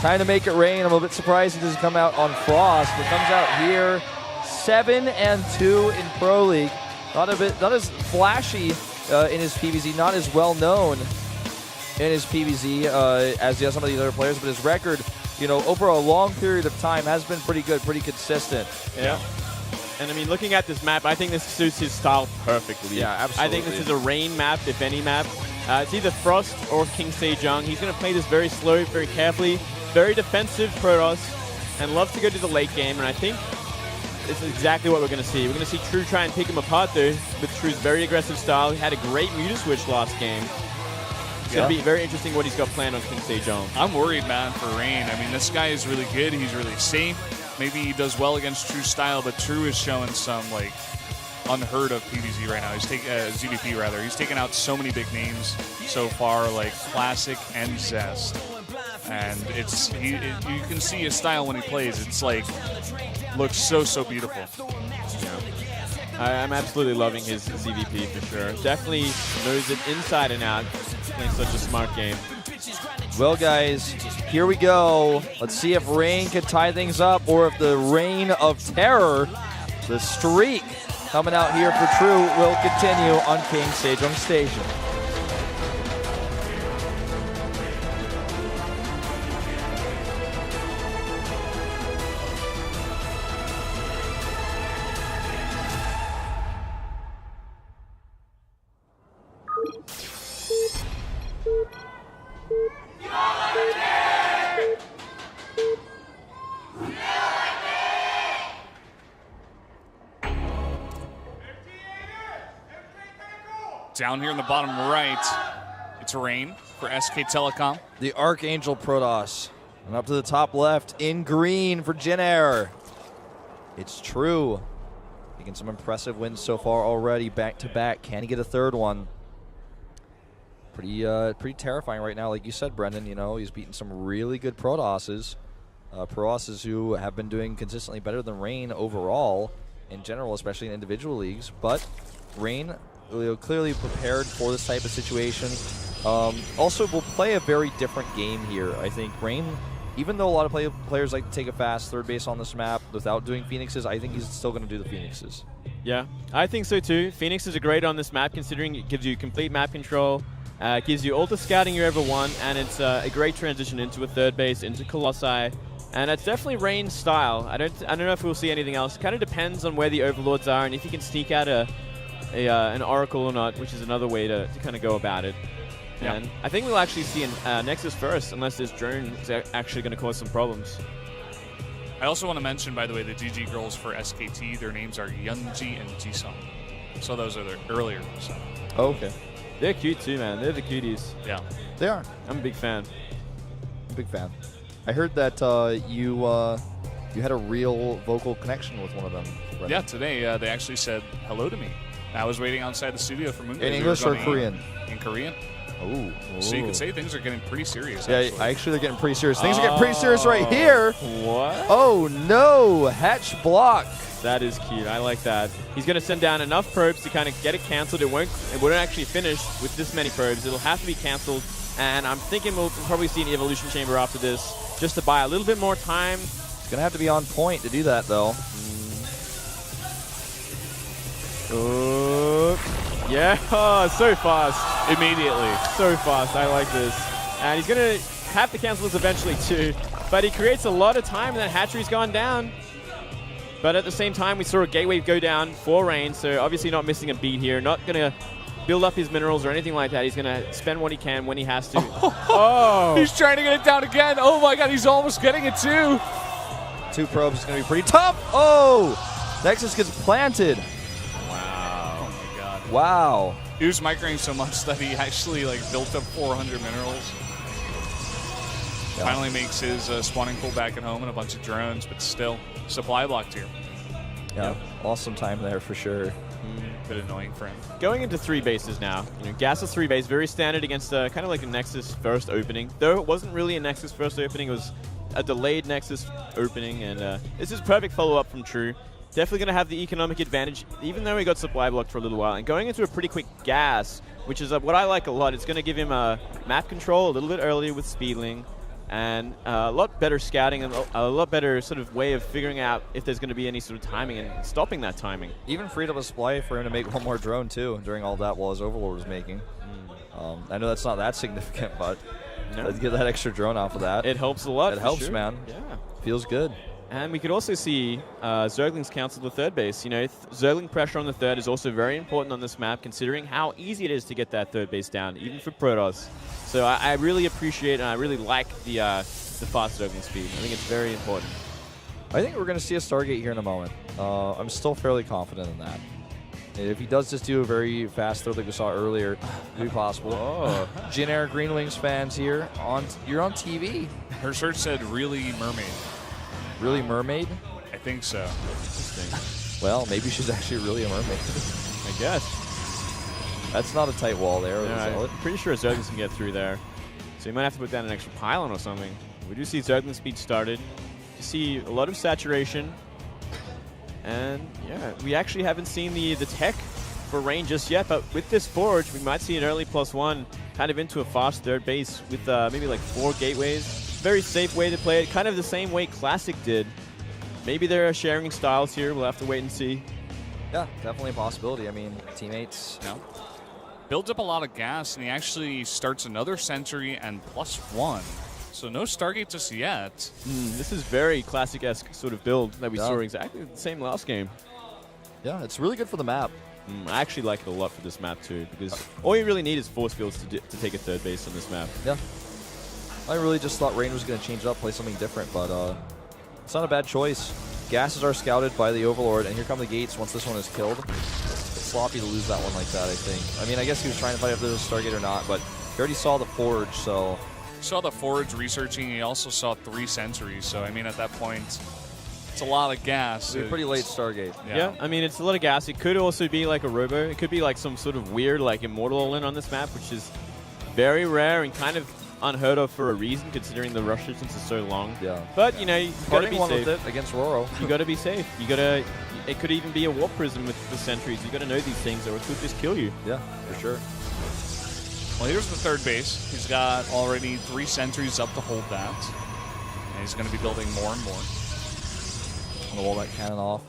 Time to make it rain. I'm a bit surprised it doesn't come out on Frost, but comes out here 7-2 in Pro League. Not as flashy in his PvZ, not as well known in his PvZ as some of these other players, but his record, over a long period of time has been pretty good, pretty consistent. Yeah. And I mean, looking at this map, I think this suits his style perfectly. Yeah, absolutely. I think this is a rain map, if any map. It's either Frost or King Sejong. He's going to play this very slow, very carefully, very defensive Protoss, and loves to go to the late game. And I think this is exactly what we're going to see. We're going to see True try and pick him apart, though, with True's very aggressive style. He had a great Muta switch last game. It's going to be very interesting what he's got planned on King Sejong. I'm worried, man, for Rain. I mean, this guy is really good. He's really safe. Maybe he does well against True's style, but True is showing some, unheard of PvZ right now. He's ZVP rather. He's taken out so many big names so far, like Classic and Zest. And you can see his style when he plays. It's looks so beautiful. Yeah. I'm absolutely loving his ZVP for sure. Definitely knows it inside and out. Playing such a smart game. Well, guys, here we go. Let's see if Rain can tie things up, or if the reign of terror, the streak coming out here for True, will continue on King Sejong Station. Down here in the bottom right, it's Rain for SK Telecom. The Archangel Protoss. And up to the top left, in green for JINAIR. It's True. Making some impressive wins so far already, back-to-back. Can he get a third one? Pretty terrifying right now. Like you said, Brendan, he's beaten some really good Protosses. Protosses who have been doing consistently better than Rain overall, in general, especially in individual leagues. But Rain, clearly prepared for this type of situation. Also will play a very different game here. I think Rain, even though a lot of players like to take a fast third base on this map without doing Phoenixes, I think he's still going to do the Phoenixes. Yeah, I think so too. Phoenixes are great on this map, considering it gives you complete map control, gives you all the scouting you ever want, and it's a great transition into a third base, into Colossi. And it's definitely Rain's style. I don't know if we'll see anything else. It kind of depends on where the Overlords are and if you can sneak out an Oracle or not, which is another way to kind of go about it. Yep. And I think we'll actually see a Nexus first, unless this drone is actually going to cause some problems. I also want to mention, by the way, the GG girls for SKT. Their names are Yunji and Jisung. So those are their earlier. So. Oh, okay. They're cute too, man. They're the cuties. Yeah. They are. I'm a big fan. Big fan. I heard that you had a real vocal connection with one of them, Brendan. Yeah, today they actually said hello to me. I was waiting outside the studio for Moon. In English or Korean? In Korean. Oh. So you could say things are getting pretty serious. Yeah, actually they're getting pretty serious. Things are getting pretty serious right here. What? Oh no, Hatch block. That is cute. I like that. He's going to send down enough probes to kind of get it canceled. It won't actually finish with this many probes. It'll have to be canceled. And I'm thinking we'll probably see an Evolution Chamber after this, just to buy a little bit more time. It's going to have to be on point to do that, though. Yeah, so fast. Immediately. So fast. I like this. And he's going to have to cancel this eventually, too. But he creates a lot of time, and that hatchery's gone down. But at the same time, we saw a gateway go down for Rain, so obviously not missing a beat here. Not going to build up his minerals or anything like that. He's going to spend what he can when he has to. Oh! He's trying to get it down again. Oh my god, he's almost getting it too. 2 probes is going to be pretty tough. Oh! Nexus gets planted. Wow. Oh my god. Wow. He was microing so much that he actually built up 400 minerals. Yeah. Finally makes his spawning pool back at home and a bunch of drones, but still supply blocked here. Yeah, awesome time there for sure. Bit annoying for him. Going into 3 bases now. Gasa's 3 base, very standard against kind of like a Nexus first opening. Though it wasn't really a Nexus first opening, it was a delayed Nexus opening, and this is perfect follow-up from True. Definitely going to have the economic advantage, even though he got supply blocked for a little while. And going into a pretty quick gas, which is what I like a lot. It's going to give him map control a little bit earlier with Speedling. and a lot better scouting and a lot better sort of way of figuring out if there's going to be any sort of timing and stopping that timing. Even freed up a supply for him to make one more drone too during all that while his Overlord was making. I know that's not that significant, but let's get that extra drone off of that. It helps a lot. It helps, sure. man. Yeah. Feels good. And we could also see Zergling's counsel the third base. You know, Zergling pressure on the third is also very important on this map, considering how easy it is to get that third base down, even for Protoss. So I really appreciate and I really like the fast Zergling speed. I think it's very important. I think we're going to see a Stargate here in a moment. I'm still fairly confident in that. If he does just do a very fast throw like we saw earlier, it could be possible. Oh. JINAIR Green Wings fans here, you're on TV. Her search said really mermaid. Really mermaid? I think so. Interesting. Well, maybe she's actually really a mermaid. I guess. That's not a tight wall there. No, I'm pretty sure Zerglings can get through there. So you might have to put down an extra pylon or something. We do see Zergling speed started. You see a lot of saturation. And yeah, we actually haven't seen the tech for Rain just yet, but with this Forge, we might see an early +1 kind of into a fast third base with maybe like 4 gateways. Very safe way to play it, kind of the same way Classic did. Maybe they're sharing styles here, we'll have to wait and see. Yeah, definitely a possibility. I mean, teammates. No. Builds up a lot of gas, and he actually starts another Sentry and +1. So no Stargate just yet. This is very Classic-esque sort of build that we saw exactly the same last game. Yeah, it's really good for the map. I actually like it a lot for this map too, because all you really need is force fields to take a third base on this map. Yeah. I really just thought Rain was going to change it up, play something different, but it's not a bad choice. Gases are scouted by the Overlord, and here come the gates once this one is killed. It's sloppy to lose that one like that, I think. I mean, I guess he was trying to fight if there was a Stargate or not, but he already saw the Forge, so... Saw the Forge researching, he also saw 3 Sentries, so I mean at that point, it's a lot of gas. It's a pretty late Stargate. Yeah, I mean it's a lot of gas. It could also be like a Robo. It could be like some sort of weird like Immortal all-in on this map, which is very rare and kind of unheard of for a reason, considering the rush distance is so long. Yeah. But, you know, you got to be one safe. with it against Roro. You got to be safe. You got to... It could even be a Warp Prism with the Sentries. You got to know these things or it could just kill you. Yeah, for sure. Well, here's the third base. He's got already 3 Sentries up to hold that. And he's going to be building more and more. I'm going to wall that cannon off.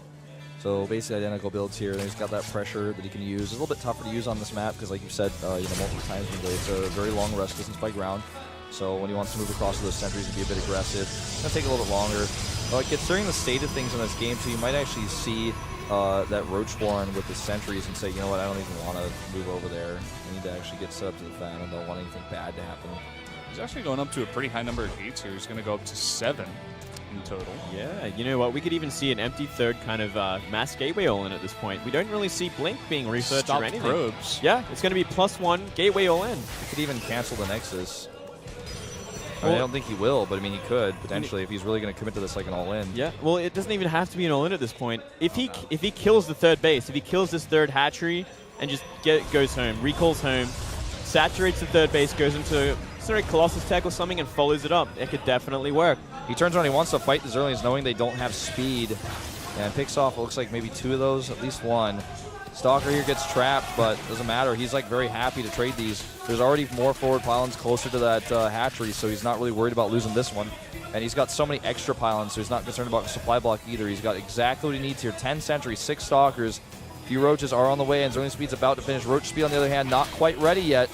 So basically identical builds here. And he's got that pressure that he can use. It's a little bit tougher to use on this map because, like you said, multiple times, it's a very long rest distance by ground. So when he wants to move across to those Sentries and be a bit aggressive, it's going to take a little bit longer. But considering the state of things in this game, too, you might actually see that Roach Warren with the Sentries and say, you know what, I don't even want to move over there. I need to actually get set up to the fan and don't want anything bad to happen. He's actually going up to a pretty high number of gates here. He's going to go up to 7 in total. Yeah, you know what? We could even see an empty third kind of mass gateway all-in at this point. We don't really see Blink being researched or anything. Probes. Yeah, it's going to be +1 gateway all-in. He could even cancel the Nexus. I mean, I don't think he will, but I mean, he could potentially if he's really going to commit to this like an all-in. Yeah, well, it doesn't even have to be an all-in at this point. If he kills the third base, if he kills this third hatchery and just goes home, recalls home, saturates the third base, goes into Colossus Tech or something and follows it up, it could definitely work. He turns around, he wants to fight the Zerglings knowing they don't have speed, and picks off, it looks like maybe 2 of those, at least 1. Stalker here gets trapped, but doesn't matter. He's like very happy to trade these. There's already more forward pylons closer to that hatchery, so he's not really worried about losing this one. And he's got so many extra pylons, so he's not concerned about supply block either. He's got exactly what he needs here. 10 Sentries, 6 Stalkers. A few Roaches are on the way, and Zergling Speed's about to finish. Roach Speed, on the other hand, not quite ready yet.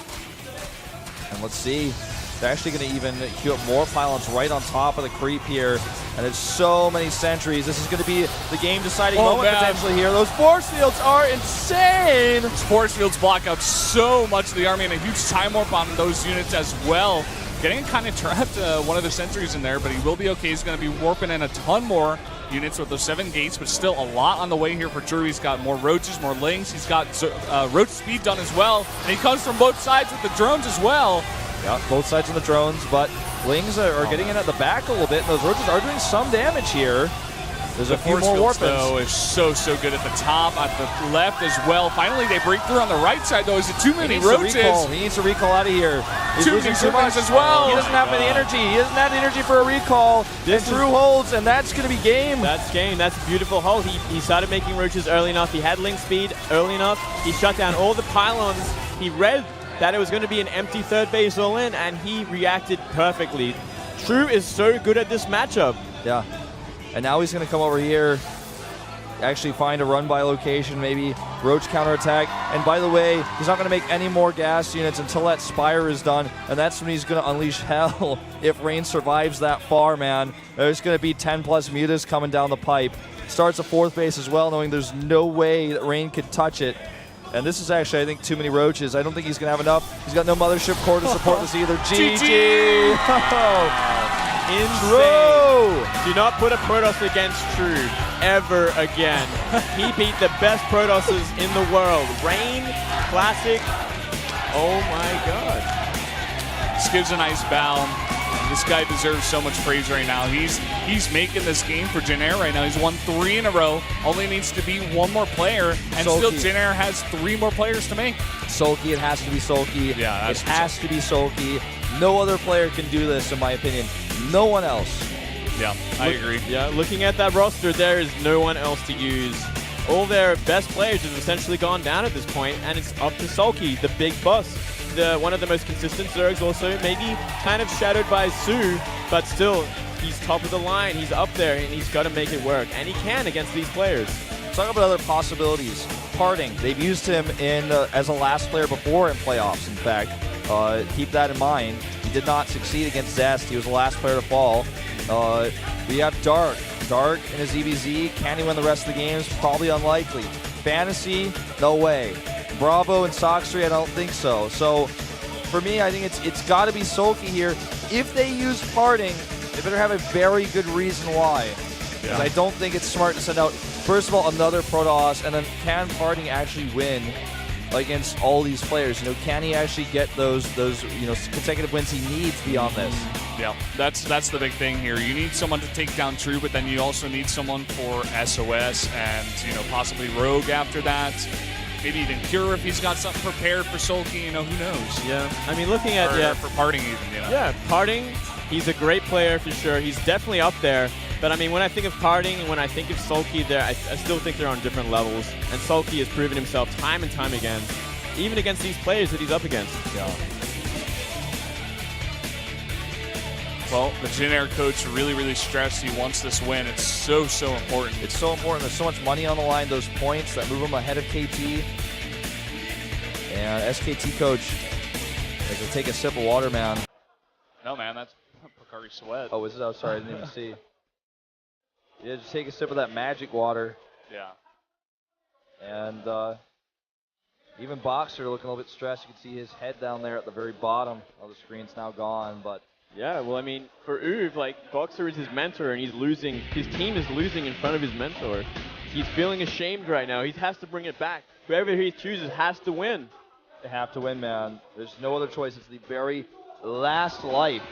And let's see. They're actually going to even queue up more pylons right on top of the creep here. And there's so many Sentries. This is going to be the game-deciding moment potentially here. Those force fields are insane! Those force fields block out so much of the army, and a huge time warp on those units as well. Getting kind of trapped, one of the Sentries in there, but he will be okay. He's going to be warping in a ton more units with those 7 gates, but still a lot on the way here for Drew. He's got more Roaches, more Lings. He's got Roach Speed done as well, and he comes from both sides with the drones as well. Yeah, both sides of the drones, but Lings are getting in at the back a little bit, and those Roaches are doing some damage here. There's a few more warpins. Though is so good at the top, at the left as well. Finally, they break through on the right side, though. Is it too many Roaches? He needs to recall out of here. He's too much as well. He doesn't have any energy. He doesn't have the energy for a recall. And Drew holds, and that's going to be game. That's game. That's a beautiful hold. He started making Roaches early enough. He had Link speed early enough. He shut down all the pylons. He read that it was going to be an empty third base all in, and he reacted perfectly. True is so good at this matchup. Yeah. And now he's going to come over here, actually find a run by location, maybe Roach counterattack. And by the way, he's not going to make any more gas units until that Spire is done, and that's when he's going to unleash hell if Rain survives that far, man. There's going to be 10 plus mutas coming down the pipe. Starts a 4th base as well, knowing there's no way that Rain could touch it. And this is actually, I think, too many Roaches. I don't think he's going to have enough. He's got no Mothership Core to support this either. GG! Insane. Do not put a Protoss against True ever again. He beat the best Protosses in the world. Rain, Classic. Oh my god. This gives a nice bow. This guy deserves so much praise right now. He's making this game for JINAIR right now. He's won 3 in a row. Only needs to be 1 more player, and still JINAIR has 3 more players to make. Sulky, it has to be Sulky. Yeah, it has to be Sulky. No other player can do this, in my opinion. No one else. Yeah, I agree. Yeah, looking at that roster, there is no one else to use. All their best players have essentially gone down at this point, and it's up to Sulky, the big boss. One of the most consistent Zergs also, maybe kind of shadowed by Su, but still, he's top of the line, he's up there, and he's got to make it work. And he can against these players. Talk about other possibilities. Parting, they've used him in as a last player before in playoffs, in fact. Keep that in mind. He did not succeed against Zest. He was the last player to fall. We have Dark. Dark in his EVZ. Can he win the rest of the games? Probably unlikely. Fantasy, no way. Bravo and Soxtree, I don't think so. So for me, I think it's got to be Sulky here. If they use Parting, they better have a very good reason why. Because I don't think it's smart to send out, first of all, another Protoss, and then can Parting actually win against all these players? You know, can he actually get those consecutive wins he needs beyond this? Yeah, that's the big thing here. You need someone to take down True, but then you also need someone for SOS and possibly Rogue after that. Maybe even Cure if he's got something prepared for Sulky. Who knows? Yeah, I mean, looking at for Parting even. Yeah, Parting. He's a great player for sure. He's definitely up there. But I mean, when I think of Parting and when I think of Sulky, I still think they're on different levels. And Sulky has proven himself time and time again, even against these players that he's up against. Yeah. Well, the JINAIR coach really stressed he wants this win. It's so important. It's so important. There's so much money on the line. Those points that move him ahead of KT. And SKT coach, like, to take a sip of water, man. No, man, that's Pocari Sweat. Oh, is it? Oh, sorry, I didn't even see. Yeah, just take a sip of that magic water. Yeah. And even Boxer looking a little bit stressed. You can see his head down there at the very bottom. Oh, the screen's now gone, but... Yeah, well, I mean, for Uv, Boxer is his mentor, and he's losing. His team is losing in front of his mentor. He's feeling ashamed right now. He has to bring it back. Whoever he chooses has to win. They have to win, man. There's no other choice. It's the very last life